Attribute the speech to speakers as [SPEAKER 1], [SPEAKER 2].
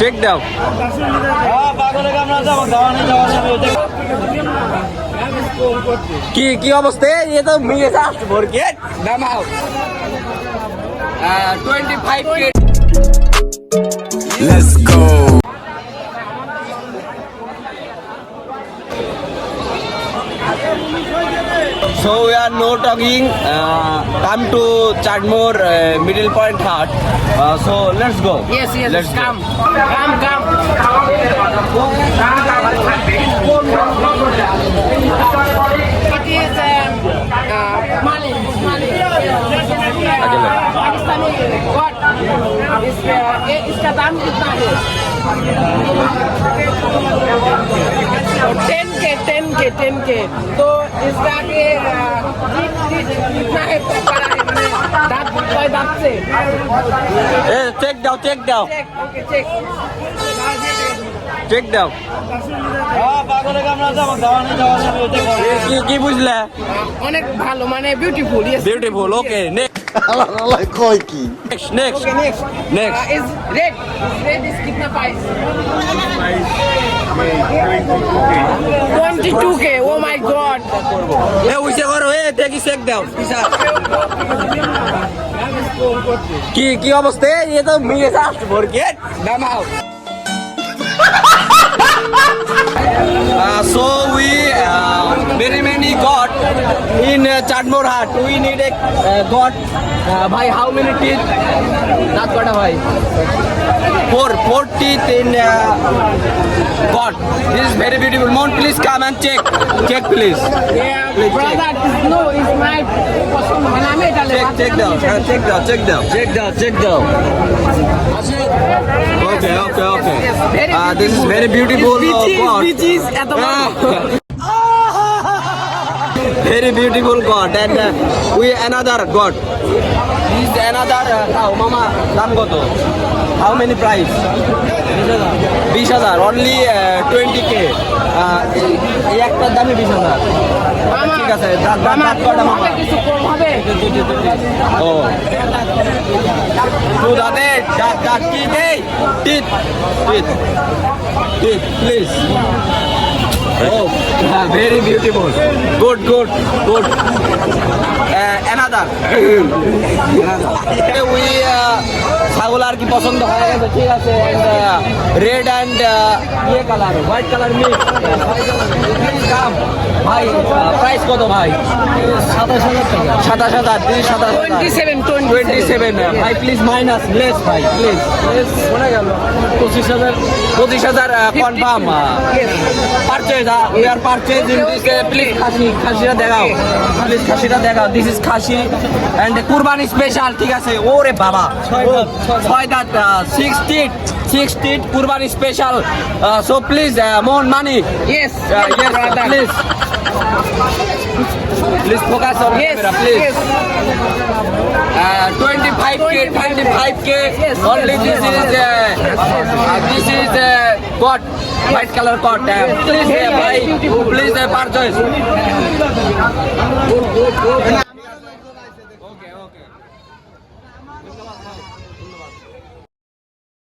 [SPEAKER 1] Check দাও। কি কি অবস্থা? ये तो मिले लास्ट भर के नामाओ 25 के।
[SPEAKER 2] Let's go.
[SPEAKER 1] So we are no talking. Come to Chadmore Middle Point Hut. So let's go.
[SPEAKER 3] Yes,
[SPEAKER 1] Let's go.
[SPEAKER 3] come. It is Mali. Pakistani what? इसका दाम कितना है? 10K तो इसका के कितना है बड़ा है मैंने दांत से
[SPEAKER 1] Check down.
[SPEAKER 3] Check okay check
[SPEAKER 1] Check down. কি বুঝলে?
[SPEAKER 3] অনেক ভালো মানে beautiful yes
[SPEAKER 1] beautiful. Okay next
[SPEAKER 2] কই কি
[SPEAKER 1] next
[SPEAKER 3] okay next is red is कितना price 22K oh my god
[SPEAKER 1] এ উইসে করো। এ দেখি চেক দাও। কি কি অবস্থা? ये तो मिले लास्ट भर के नामाओ so we very many got in Chadmore Hut. We need a got by how many teeth? Not got a bhai. Four teeth in got. This is very beautiful. Mount, please come and check please.
[SPEAKER 3] Yeah brother no is my पसंद बना में डाले
[SPEAKER 1] check down. Okay. This is very beautiful god.
[SPEAKER 3] Beaches at the
[SPEAKER 1] Very beautiful god and we another god. This is another cow. Mama দাম কত? How many price? 20,000 only 20K. এই একটার দামই 20,000। ঠিক আছে দাঁত কটা মামা?
[SPEAKER 3] কিছু কম হবে
[SPEAKER 1] ও তো দাঁত কি দেই? Teeth please. Oh, very beautiful. Good. Another. We ছাগল আর কি পছন্দ হয়ে গেছে। ঠিক আছে রেড অ্যান্ড ইয়ে কালার হোয়াইট কালার মিক্স দাম ভাই প্রাইস কত ভাই? 27,000 27 ভাই প্লিজ মাইনাস লেস ভাই প্লিজ শোনা গেল 25,000 confirm purchase we are purchase in this please খাসিটা দেখাও দিস ইজ খাসি এন্ড কুরবানি স্পেশাল। ঠিক আছে ওরে বাবা 6 দাঁত 6 teeth Qurbani special. So please Mohan মানি
[SPEAKER 3] yes
[SPEAKER 1] please focus on camera please. 25K only this is coat white color coat. Please purchase.